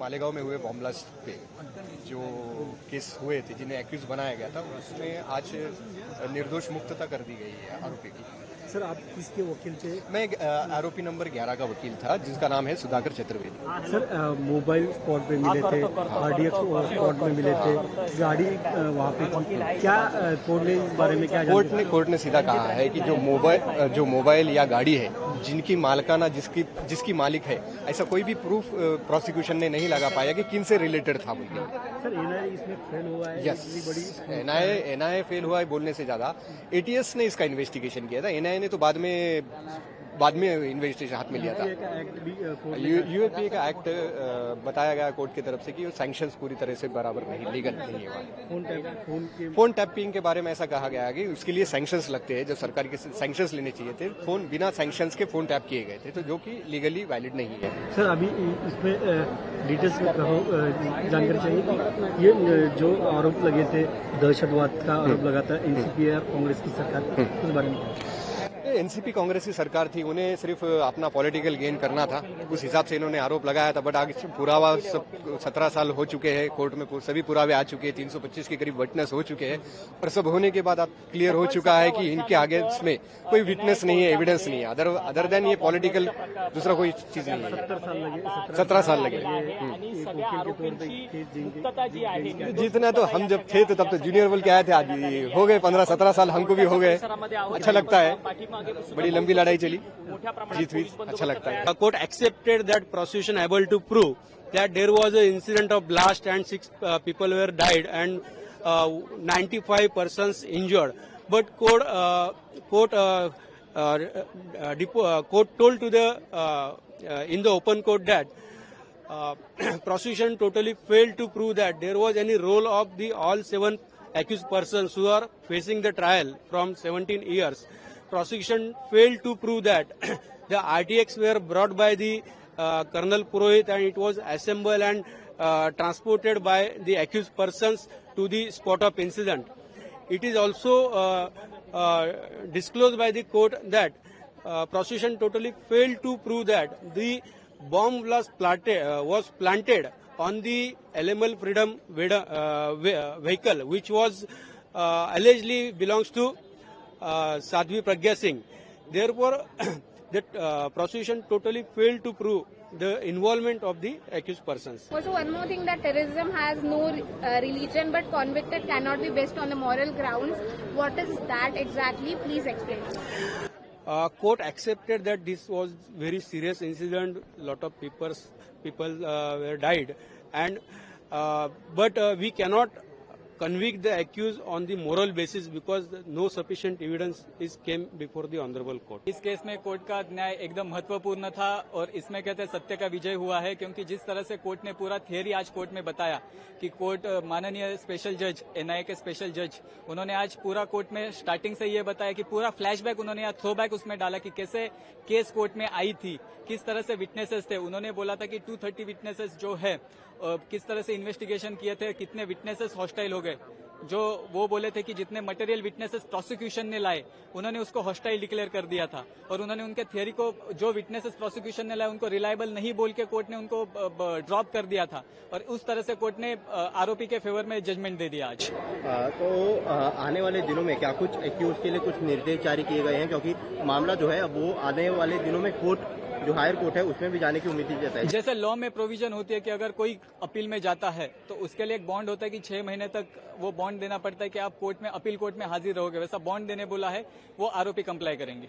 मालेगांव में हुए bomb blast पे जो केस हुए थे, जिन्हें एक्यूज बनाया गया था, उसमें आज निर्दोष मुक्तता कर दी गई है आरोपी की। सर, आप किसके वकील थे? मैं आरोपी नंबर 11 का वकील था, जिसका नाम है Sudhakar Chaturvedi. Sir, mobile spot पे मिले थे, आरडीएक्स स्पॉट में मिले थे, गाड़ी वहाँ पे थी। क्या कोर्ट ने इस बारे में क्या कोर्ट ने सीधा कहा है कि जो मोबाइल या गाड़ी है, जिनकी मालिकाना जिसकी मालिक है, ऐसा कोई भी प्रूफ प्रोसिक्यूशन ने नहीं लगा पाया कि किन से रिलेटेड था बोल के। सर, एनआईए इसमें फेल हुआ है। यस, एनआईए फेल हुआ है बोलने से ज्यादा एटीएस ने इसका इन्वेस्टिगेशन किया था। एनआईए ने तो बाद में इन्वेस्टिगेशन हाथ में लिया था। यूएपीए का एक्ट बताया गया कोर्ट की तरफ से कि सैंक्शंस पूरी तरह से बराबर नहीं, लीगल नहीं है। फोन टैपिंग के बारे में ऐसा कहा गया है कि उसके लिए सैंक्शंस लगते हैं, जो सरकार के सैंक्शंस लेने चाहिए थे। फोन बिना सैंक्शंस के फोन टैप किए गए थे, तो जो कि लीगली वैलिड नहीं है। सर, अभी इसमें डिटेल्स में जानकारी चाहिए कि ये जो आरोप लगे थे, दहशतवाद का आरोप लगा था एनसीपी और कांग्रेस की सरकार, उस बारे में एनसीपी कांग्रेस की सरकार थी, उन्हें सिर्फ अपना पॉलिटिकल गेन करना था, उस हिसाब से इन्होंने आरोप लगाया था। बट आगे पुरावा सब 17 साल हो चुके हैं, कोर्ट में सभी पुरावे आ चुके हैं, 325 के करीब विटनेस हो चुके हैं, और सब होने के बाद अब क्लियर हो चुका है कि इनके आगे में कोई विटनेस नहीं है, एविडेंस नहीं है, अदर देन ये पॉलिटिकल दूसरा कोई चीज नहीं है। 17 साल लगे। जितना तो हम जब थे तो तब तो जूनियर बोल के आए थे, आज हो गए 15-17 साल, हमको भी हो गए। अच्छा लगता है, बड़ी लंबी लड़ाई चली, जीत हुई, अच्छा लगता है। Court accepted that prosecution able to prove that there was an incident of blast and 6 people were died and 95 persons injured. But court told to the in the open court that prosecution totally failed to prove that there was any role of the all 7 accused persons who are facing the trial from 17 years. Prosecution failed to prove that the RTX were brought by the Colonel Purohit and it was assembled and transported by the accused persons to the spot of incident. It is also disclosed by the court that prosecution totally failed to prove that the bomb was planted on the LML Freedom vehicle, which was allegedly belongs to Sadhvi Pragya Singh. Therefore, the prosecution totally failed to prove the involvement of the accused persons. Also, one more thing, that terrorism has no religion, but convicted cannot be based on the moral grounds. What is that exactly? Please explain. Court accepted that this was very serious incident. Lot of people were died, and but we cannot convict the accused on the moral basis because no sufficient evidence is came before the honorable court. इस case में court का न्याय एकदम महत्वपूर्ण था और इसमें कहते हैं सत्य का विजय हुआ है, क्योंकि जिस तरह से कोर्ट ने पूरा थियरी आज कोर्ट में बताया कि कोर्ट माननीय स्पेशल जज, एनआईए के स्पेशल जज, उन्होंने आज पूरा कोर्ट में स्टार्टिंग से ये बताया कि पूरा फ्लैशबैक उन्होंने या थ्रोबैक उसमें डाला कि कैसे केस कोर्ट में आई थी, किस तरह से विटनेसेस थे। उन्होंने बोला था कि 230 विटनेसेस जो है किस तरह से इन्वेस्टिगेशन किए थे, कितने विटनेसेस हॉस्टाइल हो गए। जो वो बोले थे कि जितने मटेरियल विटनेसेस प्रोसिक्यूशन ने लाए, उन्होंने उसको हॉस्टाइल डिक्लेयर कर दिया था, और उन्होंने उनके थियरी को, जो विटनेसेस प्रोसिक्यूशन ने लाए, उनको रिलायबल नहीं बोल के कोर्ट ने उनको ड्रॉप कर दिया था, और उस तरह से कोर्ट ने आरोपी के फेवर में जजमेंट दे दिया आज। तो आने वाले दिनों में क्या कुछ एक्यूज के लिए कुछ निर्देश जारी किए गए हैं, क्योंकि मामला जो है वो आने वाले दिनों में कोर्ट जो हायर कोर्ट है उसमें भी जाने की उम्मीद की जाता है। जैसे लॉ में प्रोविजन होती है कि अगर कोई अपील में जाता है तो उसके लिए एक बॉन्ड होता है कि 6 महीने तक वो बॉन्ड देना पड़ता है कि आप कोर्ट में, अपील कोर्ट में हाजिर रहोगे, वैसा बॉन्ड देने बोला है, वो आरोपी कंप्लाई करेंगे।